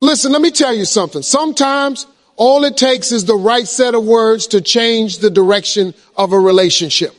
Listen, let me tell you something. Sometimes all it takes is the right set of words to change the direction of a relationship.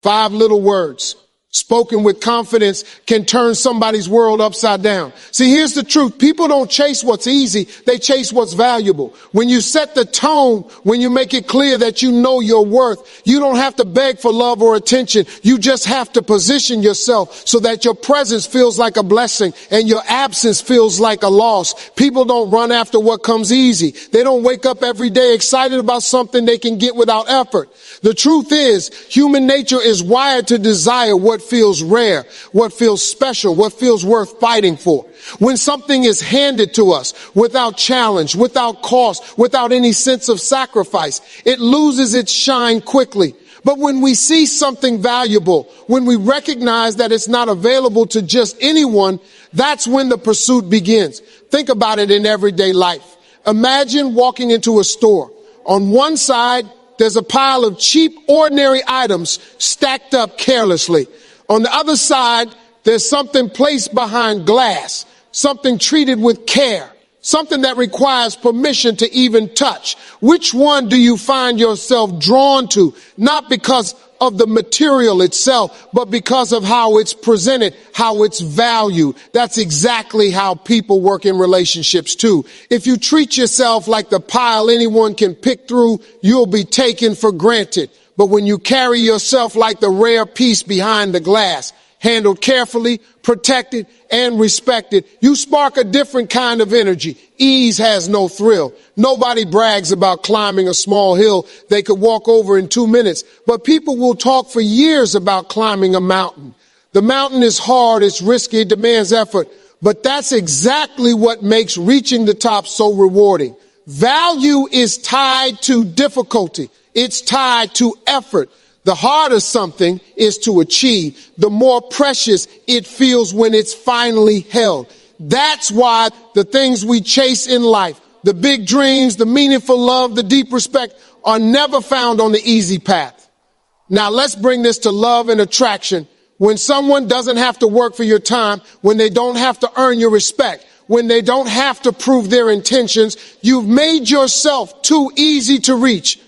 5 little words spoken with confidence can turn somebody's world upside down. See, here's the truth. People don't chase what's easy. They chase what's valuable. When you set the tone, when you make it clear that you know your worth, you don't have to beg for love or attention. You just have to position yourself so that your presence feels like a blessing and your absence feels like a loss. People don't run after what comes easy. They don't wake up every day excited about something they can get without effort. The truth is, human nature is wired to desire what feels rare, what feels special, what feels worth fighting for. When something is handed to us without challenge, without cost, without any sense of sacrifice, it loses its shine quickly. But when we see something valuable, when we recognize that it's not available to just anyone, that's when the pursuit begins. Think about it in everyday life. Imagine walking into a store. On one side, there's a pile of cheap, ordinary items stacked up carelessly. On the other side, there's something placed behind glass, something treated with care, something that requires permission to even touch. Which one do you find yourself drawn to? Not because of the material itself, but because of how it's presented, how it's valued. That's exactly how people work in relationships too. If you treat yourself like the pile anyone can pick through, you'll be taken for granted. But when you carry yourself like the rare piece behind the glass, handled carefully, protected, and respected, you spark a different kind of energy. Ease has no thrill. Nobody brags about climbing a small hill they could walk over in 2 minutes, but people will talk for years about climbing a mountain. The mountain is hard, it's risky, it demands effort, but that's exactly what makes reaching the top so rewarding. Value is tied to difficulty. It's tied to effort. The harder something is to achieve, the more precious it feels when it's finally held. That's why the things we chase in life, the big dreams, the meaningful love, the deep respect, are never found on the easy path. Now let's bring this to love and attraction. When someone doesn't have to work for your time, when they don't have to earn your respect, when they don't have to prove their intentions, you've made yourself too easy to reach.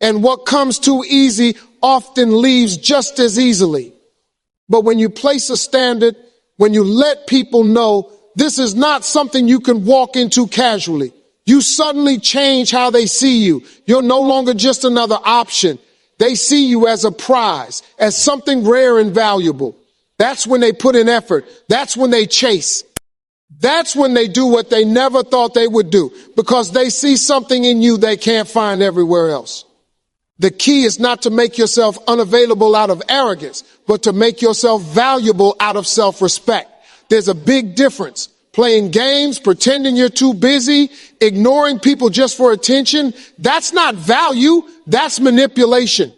And what comes too easy often leaves just as easily. But when you place a standard, when you let people know this is not something you can walk into casually, you suddenly change how they see you. You're no longer just another option. They see you as a prize, as something rare and valuable. That's when they put in effort. That's when they chase. That's when they do what they never thought they would do, because they see something in you they can't find everywhere else. The key is not to make yourself unavailable out of arrogance, but to make yourself valuable out of self-respect. There's a big difference. Playing games, pretending you're too busy, ignoring people just for attention, that's not value, that's manipulation.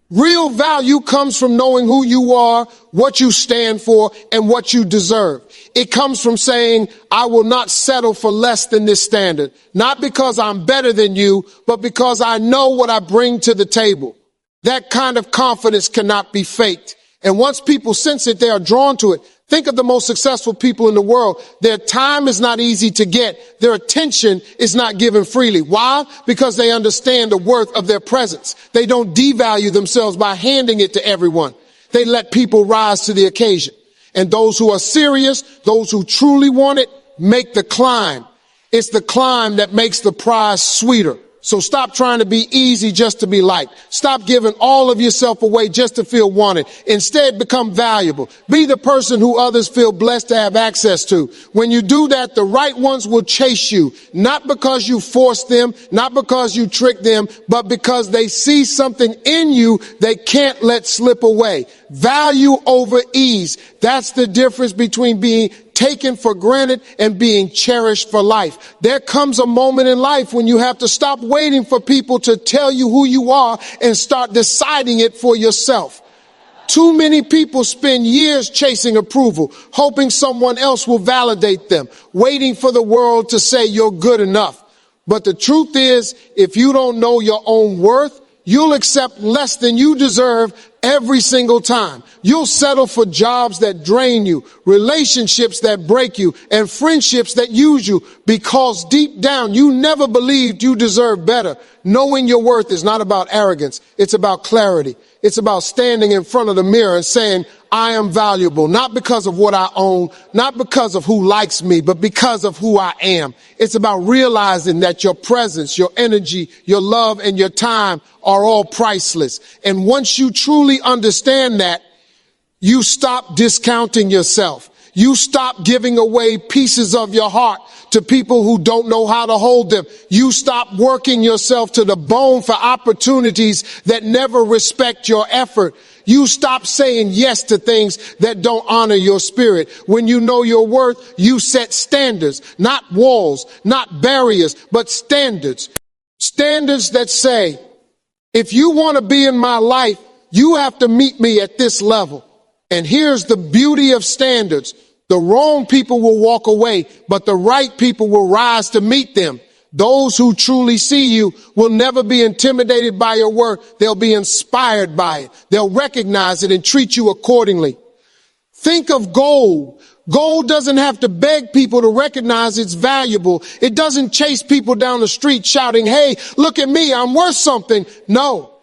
Real value comes from knowing who you are, what you stand for, and what you deserve. It comes from saying, I will not settle for less than this standard. Not because I'm better than you, but because I know what I bring to the table. That kind of confidence cannot be faked. And once people sense it, they are drawn to it. Think of the most successful people in the world. Their time is not easy to get. Their attention is not given freely. Why? Because they understand the worth of their presence. They don't devalue themselves by handing it to everyone. They let people rise to the occasion. And those who are serious, those who truly want it, make the climb. It's the climb that makes the prize sweeter. So stop trying to be easy just to be liked. Stop giving all of yourself away just to feel wanted. Instead, become valuable. Be the person who others feel blessed to have access to. When you do that, the right ones will chase you, not because you forced them, not because you tricked them, but because they see something in you they can't let slip away. Value over ease. That's the difference between being taken for granted and being cherished for life. There comes a moment in life when you have to stop waiting for people to tell you who you are and start deciding it for yourself. Too many people spend years chasing approval, hoping someone else will validate them, waiting for the world to say you're good enough. But the truth is, if you don't know your own worth, you'll accept less than you deserve every single time. You'll settle for jobs that drain you, relationships that break you, and friendships that use you because deep down you never believed you deserved better. Knowing your worth is not about arrogance. It's about clarity. It's about standing in front of the mirror and saying, I am valuable, not because of what I own, not because of who likes me, but because of who I am. It's about realizing that your presence, your energy, your love, and your time are all priceless. And once you truly understand that, you stop discounting yourself. You stop giving away pieces of your heart to people who don't know how to hold them. You stop working yourself to the bone for opportunities that never respect your effort. You stop saying yes to things that don't honor your spirit. When you know your worth, you set standards, not walls, not barriers, but standards. Standards that say, if you want to be in my life, you have to meet me at this level. And here's the beauty of standards. The wrong people will walk away, but the right people will rise to meet them. Those who truly see you will never be intimidated by your work. They'll be inspired by it. They'll recognize it and treat you accordingly. Think of gold. Gold doesn't have to beg people to recognize it's valuable. It doesn't chase people down the street shouting, hey, look at me, I'm worth something. No.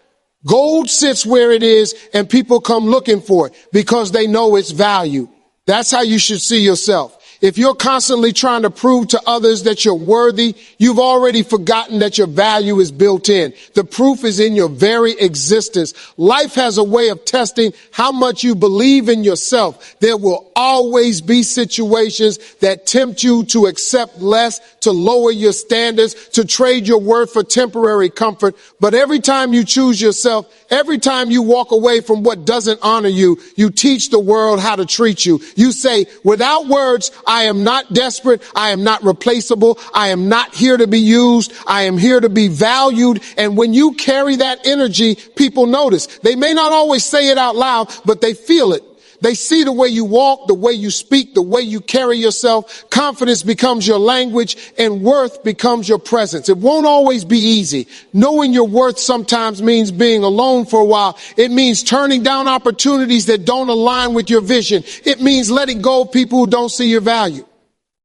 Gold sits where it is and people come looking for it because they know its value. That's how you should see yourself. If you're constantly trying to prove to others that you're worthy, you've already forgotten that your value is built in. The proof is in your very existence. Life has a way of testing how much you believe in yourself. There will always be situations that tempt you to accept less, to lower your standards, to trade your worth for temporary comfort. But every time you choose yourself, every time you walk away from what doesn't honor you, you teach the world how to treat you. You say, without words, I am not desperate. I am not replaceable. I am not here to be used. I am here to be valued. And when you carry that energy, people notice. They may not always say it out loud, but they feel it. They see the way you walk, the way you speak, the way you carry yourself. Confidence becomes your language and worth becomes your presence. It won't always be easy. Knowing your worth sometimes means being alone for a while. It means turning down opportunities that don't align with your vision. It means letting go of people who don't see your value.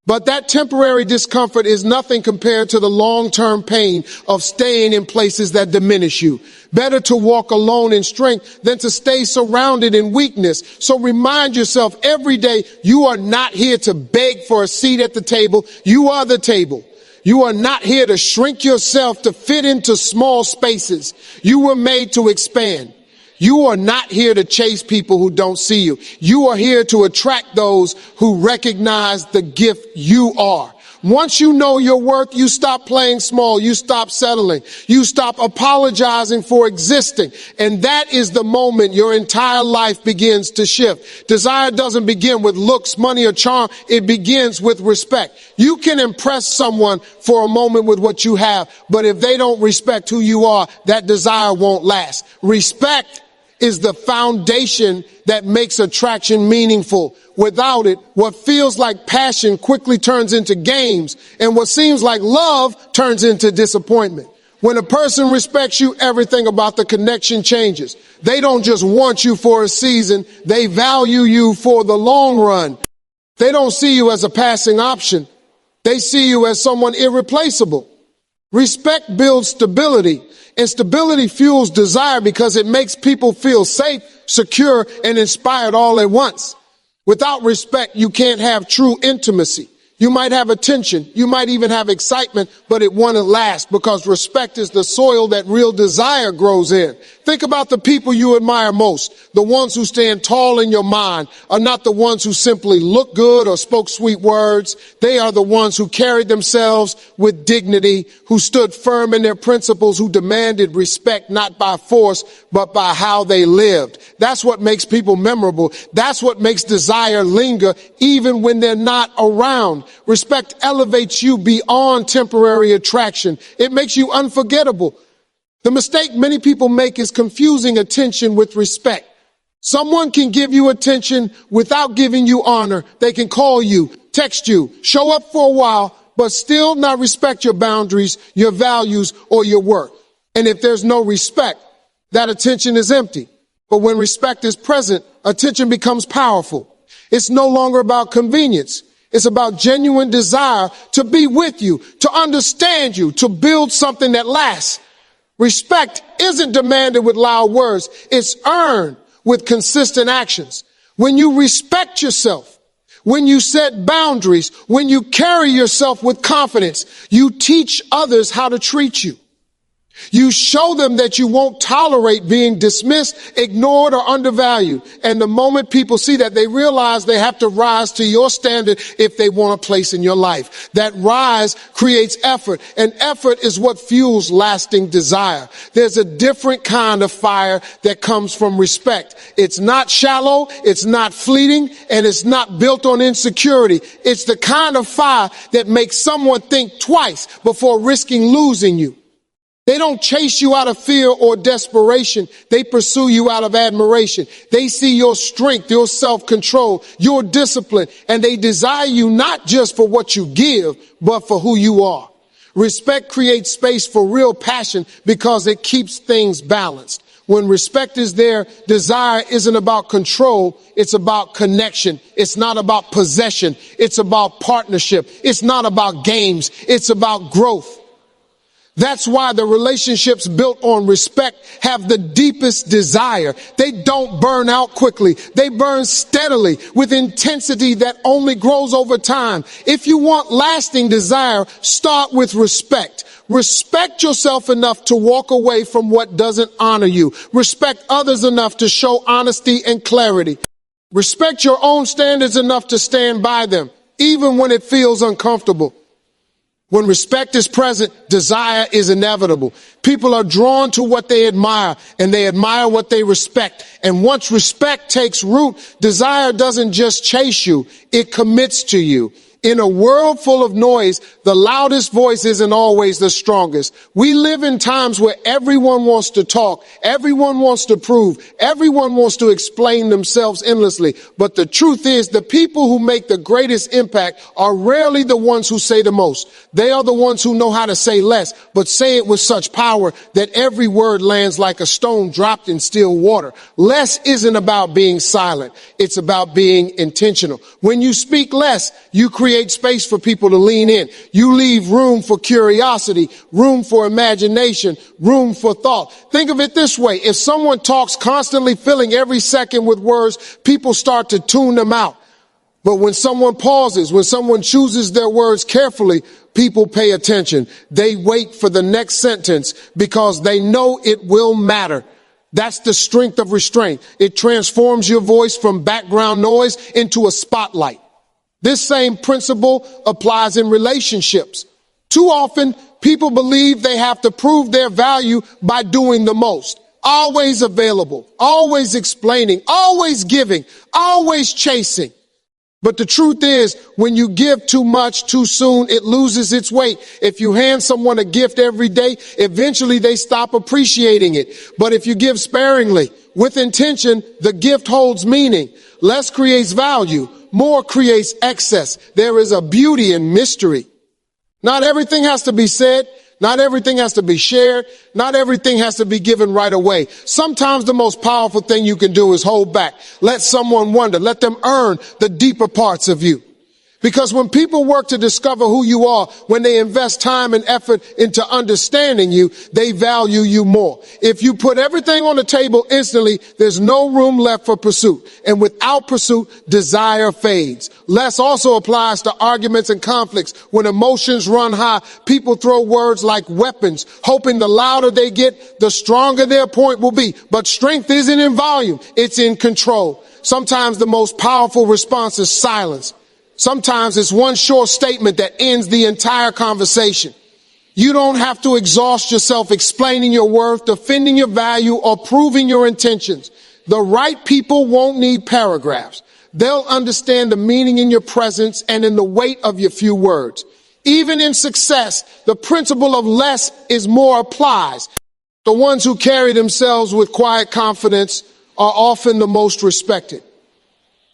But that temporary discomfort is nothing compared to the long-term pain of staying in places that diminish you. Better to walk alone in strength than to stay surrounded in weakness. So remind yourself every day, you are not here to beg for a seat at the table. You are the table. You are not here to shrink yourself to fit into small spaces. You were made to expand. You are not here to chase people who don't see you. You are here to attract those who recognize the gift you are. Once you know your worth, you stop playing small. You stop settling. You stop apologizing for existing. And that is the moment your entire life begins to shift. Desire doesn't begin with looks, money, or charm. It begins with respect. You can impress someone for a moment with what you have, but if they don't respect who you are, that desire won't last. Respect is the foundation that makes attraction meaningful. Without it, what feels like passion quickly turns into games, and what seems like love turns into disappointment. When a person respects you, everything about the connection changes. They don't just want you for a season, they value you for the long run. They don't see you as a passing option. They see you as someone irreplaceable. Respect builds stability, and stability fuels desire because it makes people feel safe, secure, and inspired all at once. Without respect, you can't have true intimacy. You might have attention, you might even have excitement, but it won't last because respect is the soil that real desire grows in. Think about the people you admire most. The ones who stand tall in your mind are not the ones who simply look good or spoke sweet words. They are the ones who carried themselves with dignity, who stood firm in their principles, who demanded respect not by force, but by how they lived. That's what makes people memorable. That's what makes desire linger even when they're not around. Respect elevates you beyond temporary attraction. It makes you unforgettable. The mistake many people make is confusing attention with respect. Someone can give you attention without giving you honor. They can call you, text you, show up for a while, but still not respect your boundaries, your values, or your worth. And if there's no respect, that attention is empty. But when respect is present, attention becomes powerful. It's no longer about convenience. It's about genuine desire to be with you, to understand you, to build something that lasts. Respect isn't demanded with loud words. It's earned with consistent actions. When you respect yourself, when you set boundaries, when you carry yourself with confidence, you teach others how to treat you. You show them that you won't tolerate being dismissed, ignored, or undervalued. And the moment people see that, they realize they have to rise to your standard if they want a place in your life. That rise creates effort, and effort is what fuels lasting desire. There's a different kind of fire that comes from respect. It's not shallow, it's not fleeting, and it's not built on insecurity. It's the kind of fire that makes someone think twice before risking losing you. They don't chase you out of fear or desperation. They pursue you out of admiration. They see your strength, your self-control, your discipline, and they desire you not just for what you give, but for who you are. Respect creates space for real passion because it keeps things balanced. When respect is there, desire isn't about control. It's about connection. It's not about possession. It's about partnership. It's not about games. It's about growth. That's why the relationships built on respect have the deepest desire. They don't burn out quickly. They burn steadily with intensity that only grows over time. If you want lasting desire, start with respect. Respect yourself enough to walk away from what doesn't honor you. Respect others enough to show honesty and clarity. Respect your own standards enough to stand by them, even when it feels uncomfortable. When respect is present, desire is inevitable. People are drawn to what they admire, and they admire what they respect. And once respect takes root, desire doesn't just chase you, it commits to you. In a world full of noise, the loudest voice isn't always the strongest. We live in times where everyone wants to talk, everyone wants to prove, everyone wants to explain themselves endlessly. But the truth is, the people who make the greatest impact are rarely the ones who say the most. They are the ones who know how to say less, but say it with such power that every word lands like a stone dropped in still water. Less isn't about being silent. It's about being intentional. When you speak less, you create space for people to lean in. You leave room for curiosity, room for imagination, room for thought. Think of it this way. If someone talks constantly filling every second with words, people start to tune them out. But when someone pauses, when someone chooses their words carefully, people pay attention. They wait for the next sentence because they know it will matter. That's the strength of restraint. It transforms your voice from background noise into a spotlight. This same principle applies in relationships. Too often, people believe they have to prove their value by doing the most. Always available, always explaining, always giving, always chasing. But the truth is, when you give too much too soon, it loses its weight. If you hand someone a gift every day, eventually they stop appreciating it. But if you give sparingly, with intention, the gift holds meaning. Less creates value. More creates excess. There is a beauty in mystery. Not everything has to be said. Not everything has to be shared. Not everything has to be given right away. Sometimes the most powerful thing you can do is hold back. Let someone wonder. Let them earn the deeper parts of you. Because when people work to discover who you are, when they invest time and effort into understanding you, they value you more. If you put everything on the table instantly, there's no room left for pursuit. And without pursuit, desire fades. Less also applies to arguments and conflicts. When emotions run high, people throw words like weapons, hoping the louder they get, the stronger their point will be. But strength isn't in volume, it's in control. Sometimes the most powerful response is silence. Sometimes it's one short statement that ends the entire conversation. You don't have to exhaust yourself explaining your worth, defending your value, or proving your intentions. The right people won't need paragraphs. They'll understand the meaning in your presence and in the weight of your few words. Even in success, the principle of less is more applies. The ones who carry themselves with quiet confidence are often the most respected.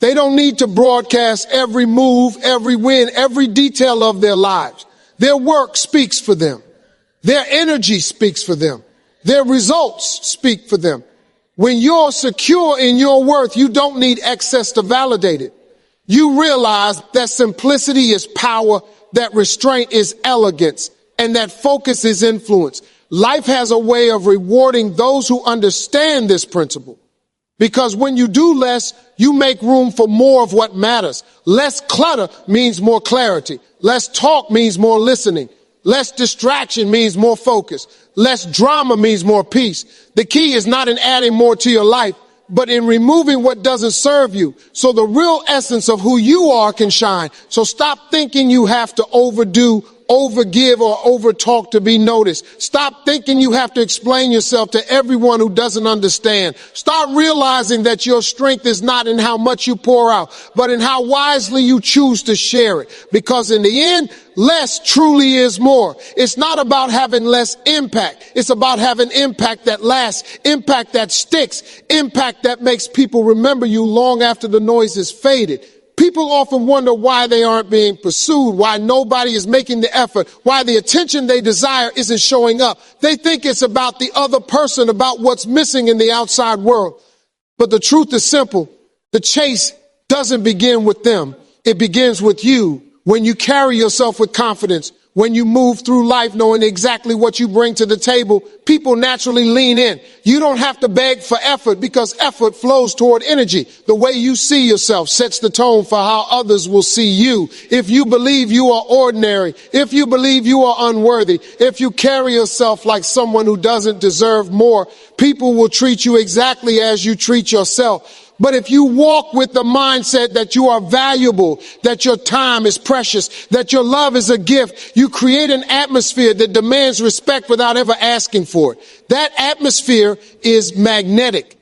They don't need to broadcast every move, every win, every detail of their lives. Their work speaks for them. Their energy speaks for them. Their results speak for them. When you're secure in your worth, you don't need excess to validate it. You realize that simplicity is power, that restraint is elegance, and that focus is influence. Life has a way of rewarding those who understand this principle. Because when you do less, you make room for more of what matters. Less clutter means more clarity. Less talk means more listening. Less distraction means more focus. Less drama means more peace. The key is not in adding more to your life, but in removing what doesn't serve you, so the real essence of who you are can shine. So stop thinking you have to overdo, overgive, or overtalk to be noticed. Stop thinking you have to explain yourself to everyone who doesn't understand. Start realizing that your strength is not in how much you pour out, but in how wisely you choose to share it. Because in the end, less truly is more. It's not about having less impact. It's about having impact that lasts, impact that sticks, impact that makes people remember you long after the noise is faded. People often wonder why they aren't being pursued, why nobody is making the effort, why the attention they desire isn't showing up. They think it's about the other person, about what's missing in the outside world. But the truth is simple. The chase doesn't begin with them. It begins with you. When you carry yourself with confidence, when you move through life knowing exactly what you bring to the table, people naturally lean in. You don't have to beg for effort because effort flows toward energy. The way you see yourself sets the tone for how others will see you. If you believe you are ordinary, if you believe you are unworthy, if you carry yourself like someone who doesn't deserve more, people will treat you exactly as you treat yourself. But if you walk with the mindset that you are valuable, that your time is precious, that your love is a gift, you create an atmosphere that demands respect without ever asking for it. That atmosphere is magnetic.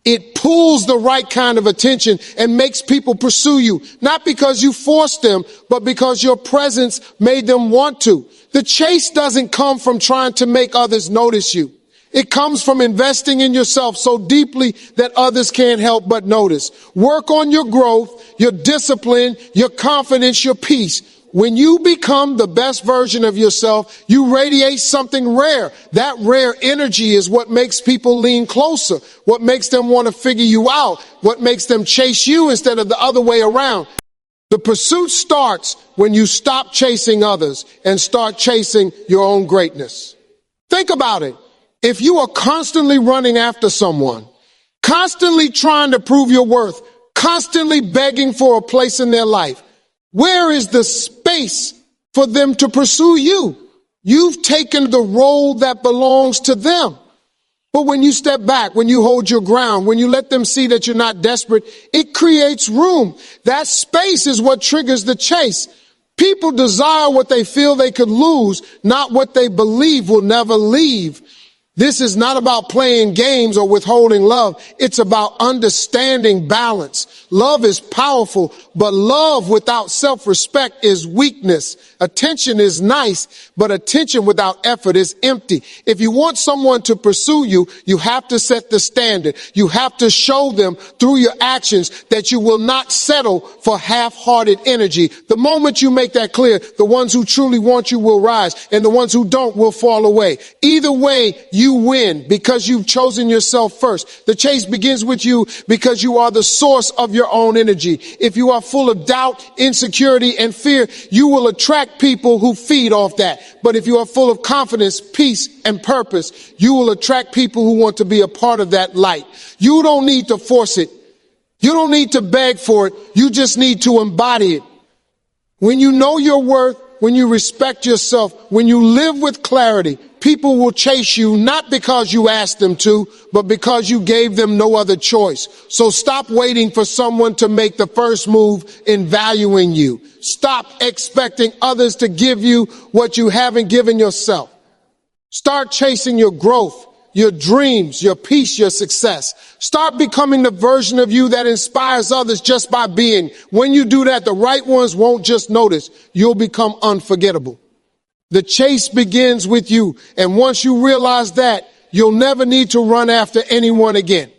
It pulls the right kind of attention and makes people pursue you, not because you forced them, but because your presence made them want to. The chase doesn't come from trying to make others notice you. It comes from investing in yourself so deeply that others can't help but notice. Work on your growth, your discipline, your confidence, your peace. When you become the best version of yourself, you radiate something rare. That rare energy is what makes people lean closer, what makes them want to figure you out, what makes them chase you instead of the other way around. The pursuit starts when you stop chasing others and start chasing your own greatness. Think about it. If you are constantly running after someone, constantly trying to prove your worth, constantly begging for a place in their life, where is the space for them to pursue you? You've taken the role that belongs to them. But when you step back, when you hold your ground, when you let them see that you're not desperate, it creates room. That space is what triggers the chase. People desire what they feel they could lose, not what they believe will never leave. This is not about playing games or withholding love. It's about understanding balance. Love is powerful, but love without self-respect is weakness. Attention is nice, but attention without effort is empty. If you want someone to pursue you, you have to set the standard. You have to show them through your actions that you will not settle for half-hearted energy. The moment you make that clear, the ones who truly want you will rise, and the ones who don't will fall away. Either way, you win because you've chosen yourself first. The chase begins with you because you are the source of your own energy. If you are full of doubt, insecurity, and fear, you will attract people who feed off that. But if you are full of confidence, peace, and purpose, you will attract people who want to be a part of that light. You don't need to force it. You don't need to beg for it. You just need to embody it. When you know your worth, when you respect yourself, when you live with clarity, people will chase you not because you asked them to, but because you gave them no other choice. So stop waiting for someone to make the first move in valuing you. Stop expecting others to give you what you haven't given yourself. Start chasing your growth, your dreams, your peace, your success. Start becoming the version of you that inspires others just by being. When you do that, the right ones won't just notice. You'll become unforgettable. The chase begins with you. And once you realize that, you'll never need to run after anyone again.